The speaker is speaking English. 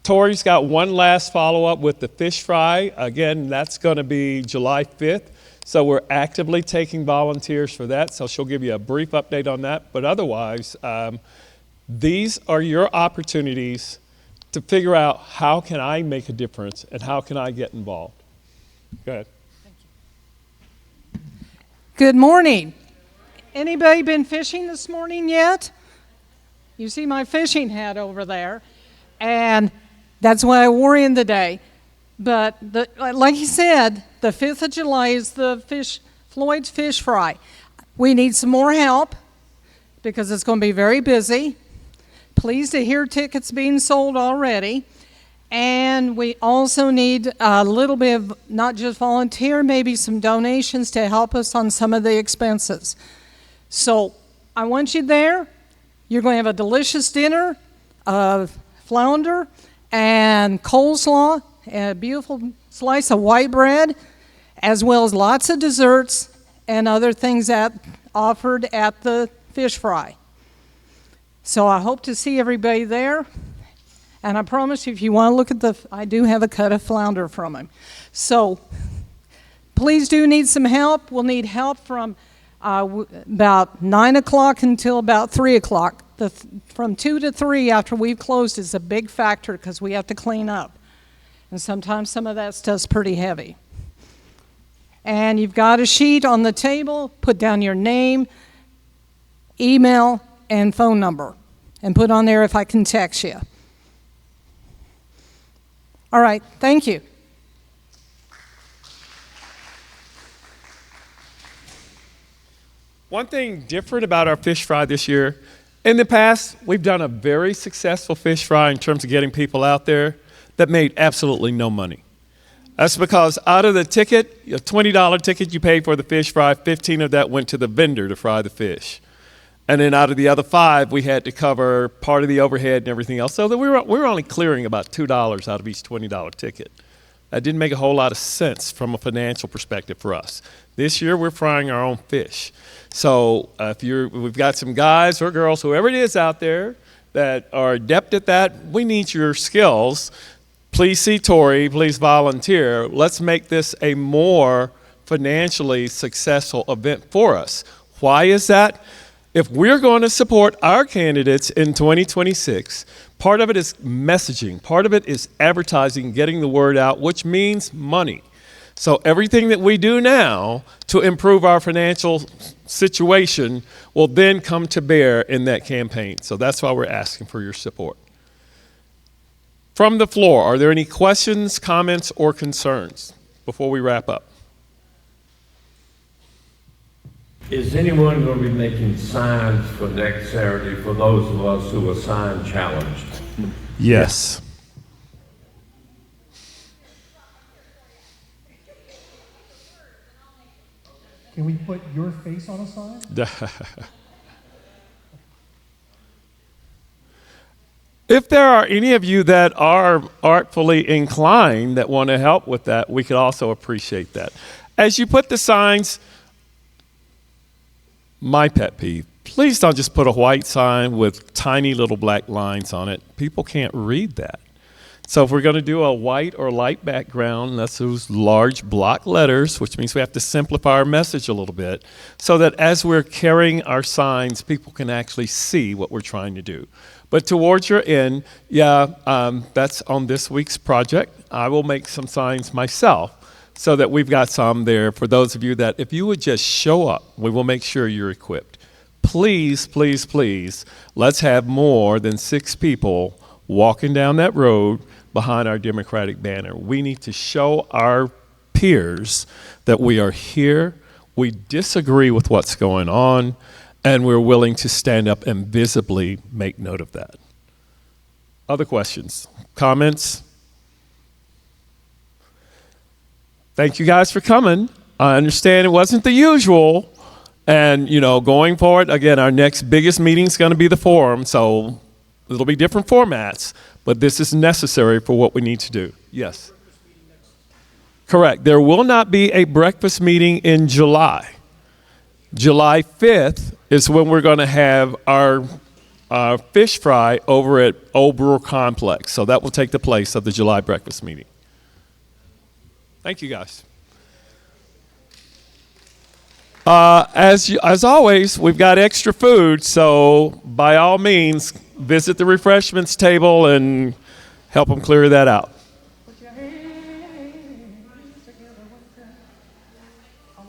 Tory's got one last follow-up with the fish fry. Again, that's going to be July 5th. So we're actively taking volunteers for that. So she'll give you a brief update on that. But otherwise, these are your opportunities to figure out how can I make a difference and how can I get involved. Go ahead. Thank you. Good morning. Anybody been fishing this morning yet? You see my fishing hat over there. And that's why I wore in today. But like he said, the 5th of July is the Floyd's fish fry. We need some more help because it's going to be very busy. Pleased to hear tickets being sold already. And we also need a little bit of not just volunteer, maybe some donations to help us on some of the expenses. So I want you there. You're going to have a delicious dinner of flounder and coleslaw and a beautiful slice of white bread, as well as lots of desserts and other things that offered at the fish fry. So I hope to see everybody there. And I promise you, if you want to look at I do have a cut of flounder from him. So please do need some help. We'll need help from about 9 o'clock until about 3 o'clock. From 2 to 3 after we've closed is a big factor because we have to clean up. And sometimes some of that stuff's pretty heavy. And you've got a sheet on the table. Put down your name, email, and phone number. And put on there if I can text you. All right, thank you. One thing different about our fish fry this year, in the past, we've done a very successful fish fry in terms of getting people out there that made absolutely no money. That's because out of the ticket, a $20 ticket you paid for the fish fry, 15 of that went to the vendor to fry the fish. And then out of the other 5, we had to cover part of the overhead and everything else. So that we were only clearing about $2 out of each $20 ticket. That didn't make a whole lot of sense from a financial perspective for us. This year, we're frying our own fish. So we've got some guys or girls, whoever it is out there that are adept at that, we need your skills. Please see Tory, please volunteer. Let's make this a more financially successful event for us. Why is that? If we're going to support our candidates in 2026, part of it is messaging, part of it is advertising, getting the word out, which means money. So everything that we do now to improve our financial situation will then come to bear in that campaign. So that's why we're asking for your support. From the floor, are there any questions, comments, or concerns before we wrap up? Is anyone going to be making signs for next Saturday for those of us who are sign challenged? Yes. Can we put your face on a sign? If there are any of you that are artfully inclined that want to help with that, we could also appreciate that. As you put the signs, my pet peeve, please don't just put a white sign with tiny little black lines on it. People can't read that. So if we're going to do a white or light background, let's use large block letters, which means we have to simplify our message a little bit so that as we're carrying our signs, people can actually see what we're trying to do. But towards your end, that's on this week's project. I will make some signs myself so that we've got some there for those of you that if you would just show up, we will make sure you're equipped. Please, please, please, let's have more than 6 people walking down that road behind our Democratic banner. We need to show our peers that we are here, we disagree with what's going on, and we're willing to stand up and visibly make note of that. Other questions, comments? Thank you guys for coming. I understand it wasn't the usual, and going forward, again, our next biggest meeting is going to be the forum, so it'll be different formats, but this is necessary for what we need to do. Yes. Correct. There will not be a breakfast meeting in July. July 5th is when we're going to have our fish fry over at Old Brewer Complex. So that will take the place of the July breakfast meeting. Thank you, guys. As always, we've got extra food, so by all means, visit the refreshments table and help them clear that out.